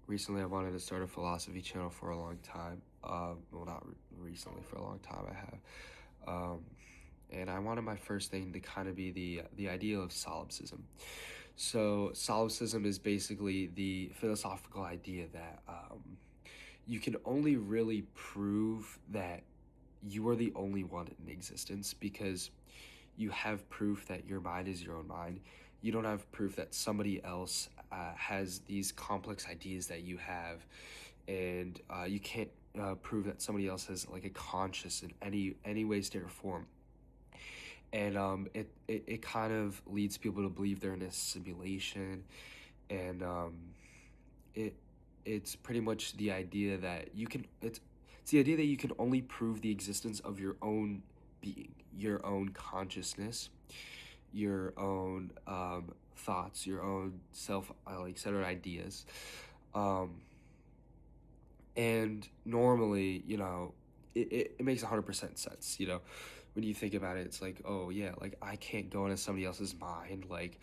recently I wanted to start a philosophy channel for a long time. Well, not recently, for a long time I have. And I wanted my first thing to kind of be the idea of solipsism. So solipsism is basically the philosophical idea that you can only really prove that you are the only one in existence because you have proof that your mind is your own mind. You don't have proof that somebody else has these complex ideas that you have, and you can't prove that somebody else has like a conscious in any way, state, or form. And it kind of leads people to believe they're in a simulation, and it it's pretty much the idea that it's the idea that you can only prove the existence of your own being, your own consciousness, your own thoughts, your own self like centered ideas. um and normally, it makes 100% sense. When you think about it, it's like, oh yeah, like I can't go into somebody else's mind. Like,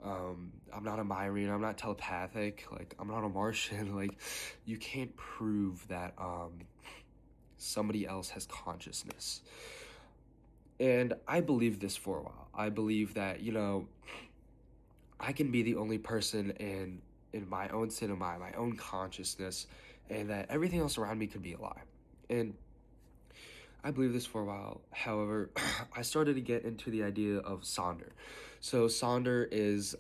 I'm not a mind reader, I'm not telepathic, like I'm not a Martian. Like, you can't prove that somebody else has consciousness. And I believed this for a while. I believe that, I can be the only person in my own state of mind, my own consciousness, and that everything else around me could be a lie. And I believed this for a while. However, I started to get into the idea of Sonder. So Sonder is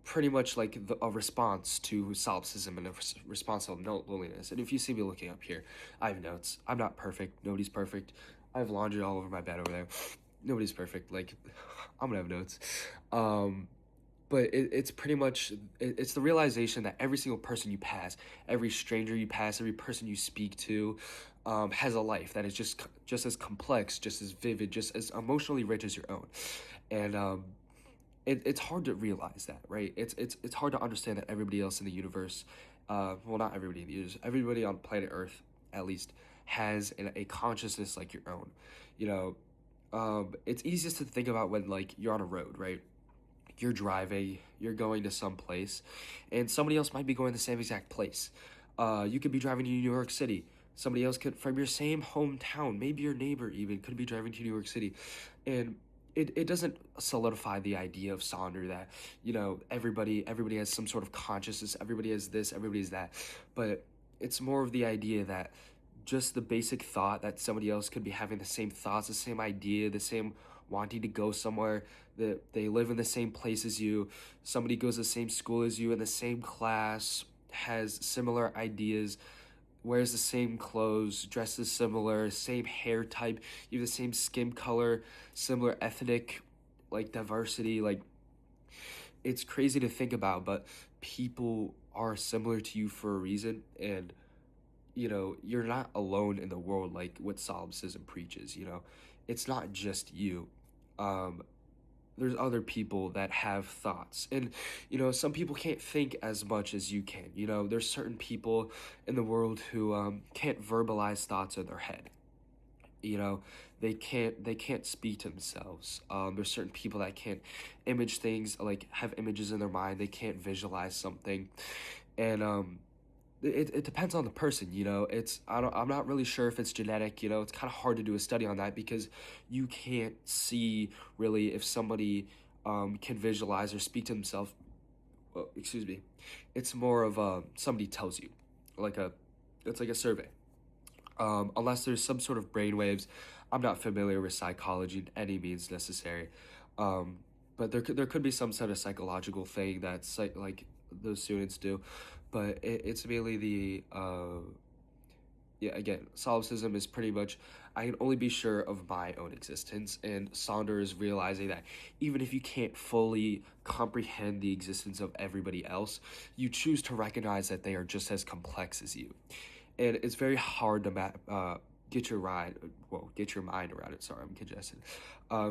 pretty much like a response to solipsism and a response to loneliness. And if you see me looking up here, I have notes. I'm not perfect. Nobody's perfect. I have laundry all over my bed over there. Nobody's perfect. Like, I'm gonna have notes. But it's pretty much, it's the realization that every single person you pass, every stranger you pass, every person you speak to, has a life that is just as complex, just as vivid, just as emotionally rich as your own. And it's hard to realize that, right? It's hard to understand that everybody else in the universe, well, not everybody in the universe, everybody on planet Earth, at least, has a consciousness like your own. You know, it's easiest to think about when, like, you're on a road, right? You're driving, you're going to some place, and somebody else might be going to the same exact place. You could be driving to New York City. Somebody else could, from your same hometown, maybe your neighbor even, could be driving to New York City. And it doesn't solidify the idea of Sonder that, everybody has some sort of consciousness, everybody has this, everybody has that. But it's more of the idea that just the basic thought that somebody else could be having the same thoughts, the same idea, the same wanting to go somewhere, that they live in the same place as you, somebody goes to the same school as you, in the same class, has similar ideas, wears the same clothes, dresses similar, same hair type, you have the same skin color, similar ethnic, like, diversity. Like, it's crazy to think about, but people are similar to you for a reason. And you're not alone in the world, like what solipsism preaches. It's not just you. um there's other people that have thoughts, and some people can't think as much as you can. There's certain people in the world who can't verbalize thoughts in their head. you know they can't speak to themselves. There's certain people that can't image things, like have images in their mind, they can't visualize something. And it depends on the person. I'm not really sure if it's genetic. It's kind of hard to do a study on that because you can't see really if somebody can visualize or speak to themselves. Excuse me. It's more of somebody tells you, like it's like a survey. Unless there's some sort of brainwaves. I'm not familiar with psychology in any means necessary. Um, but there could be some sort of psychological thing that's like those students do. But it's mainly yeah, again, solipsism is pretty much, I can only be sure of my own existence. And Sonder is realizing that even if you can't fully comprehend the existence of everybody else, you choose to recognize that they are just as complex as you. And it's very hard to get your mind around it. Sorry, I'm congested.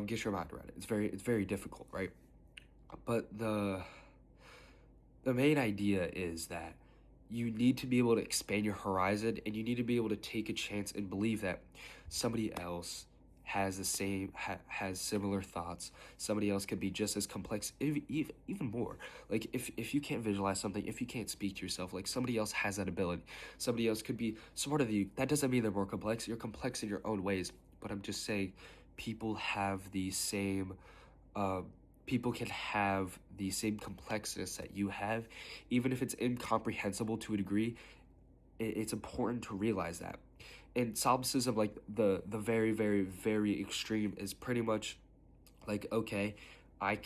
Get your mind around it. It's very difficult, right? But the main idea is that you need to be able to expand your horizon, and you need to be able to take a chance and believe that somebody else has the same has similar thoughts. Somebody else could be just as complex, even more. Like if you can't visualize something, if you can't speak to yourself, like somebody else has that ability. Somebody else could be smarter than you. That doesn't mean they're more complex. You're complex in your own ways. But I'm just saying, people have the same. Uh, People can have the same complexness that you have, even if it's incomprehensible to a degree. It's important to realize that. And solipsism, like the very very very extreme, is pretty much like, okay, I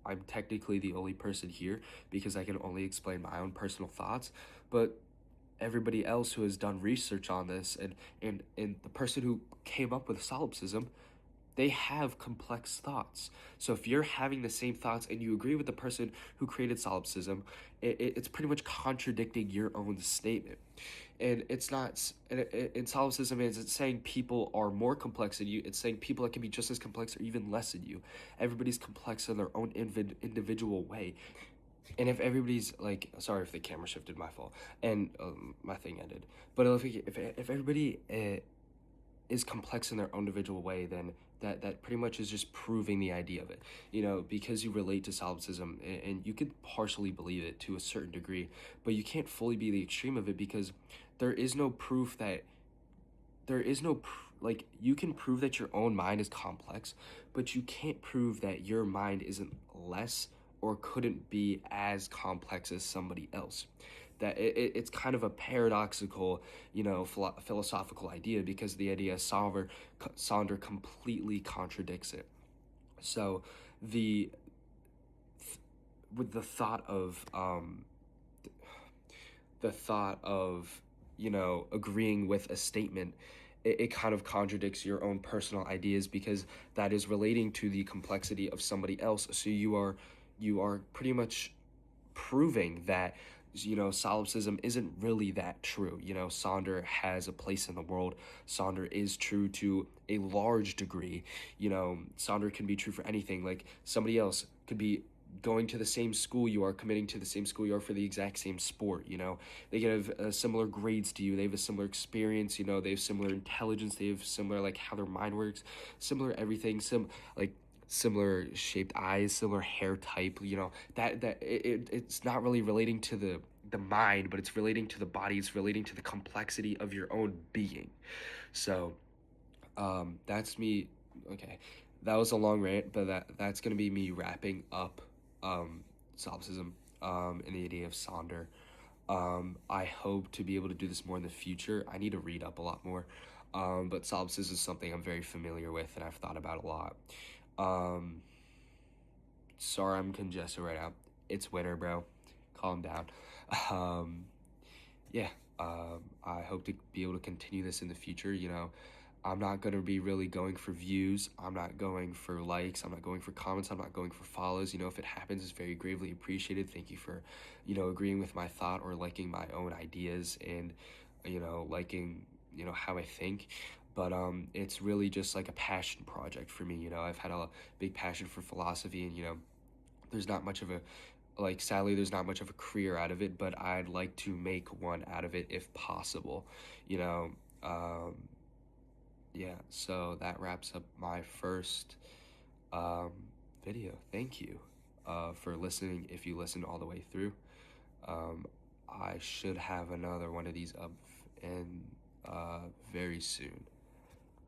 I'm technically the only person here because I can only explain my own personal thoughts, but everybody else who has done research on this, and the person who came up with solipsism, they have complex thoughts. So if you're having the same thoughts and you agree with the person who created solipsism, it's pretty much contradicting your own statement. And it's not, and solipsism is, it's saying people are more complex than you. It's saying people that can be just as complex or even less than you. Everybody's complex in their own individual way. And if everybody's like, sorry if the camera shifted, my fault, and my thing ended. But if everybody is complex in their own individual way, then that pretty much is just proving the idea of it. Because you relate to solipsism, and you could partially believe it to a certain degree, but you can't fully be the extreme of it, because there is no proof that like, you can prove that your own mind is complex, but you can't prove that your mind isn't less or couldn't be as complex as somebody else. That it's kind of a paradoxical, philosophical idea, because the idea of Sonder completely contradicts it. So the with the thought of agreeing with a statement, it kind of contradicts your own personal ideas, because that is relating to the complexity of somebody else. So you are pretty much proving that solipsism isn't really that true. Sonder has a place in the world. Sonder is true to a large degree. Sonder can be true for anything. Like, somebody else could be going to the same school you are, committing to the same school you are for the exact same sport. They can have similar grades to you, they have a similar experience, they have similar intelligence, they have similar, like, how their mind works, similar everything, like similar shaped eyes, similar hair type. It's not really relating to the mind, but it's relating to the body. It's relating to the complexity of your own being. So that's me. Okay, that was a long rant, but that's gonna be me wrapping up solipsism, and the idea of Sonder. I hope to be able to do this more in the future. I need to read up a lot more, but solipsism is something I'm very familiar with and I've thought about a lot. um Sorry, I'm congested right now. It's winter, bro. Calm down. um yeah. I hope to be able to continue this in the future. I'm not going to be really going for views. I'm not going for likes. I'm not going for comments. I'm not going for follows. If it happens, it's very gravely appreciated. Thank you for, agreeing with my thought or liking my own ideas, and, liking, how I think. But it's really just like a passion project for me. I've had a big passion for philosophy, and, there's not much of a, like, sadly, there's not much of a career out of it, but I'd like to make one out of it if possible. You know, um, yeah, so that wraps up my first um, video. Thank you for listening, if you listened all the way through. Um, I should have another one of these up in very soon.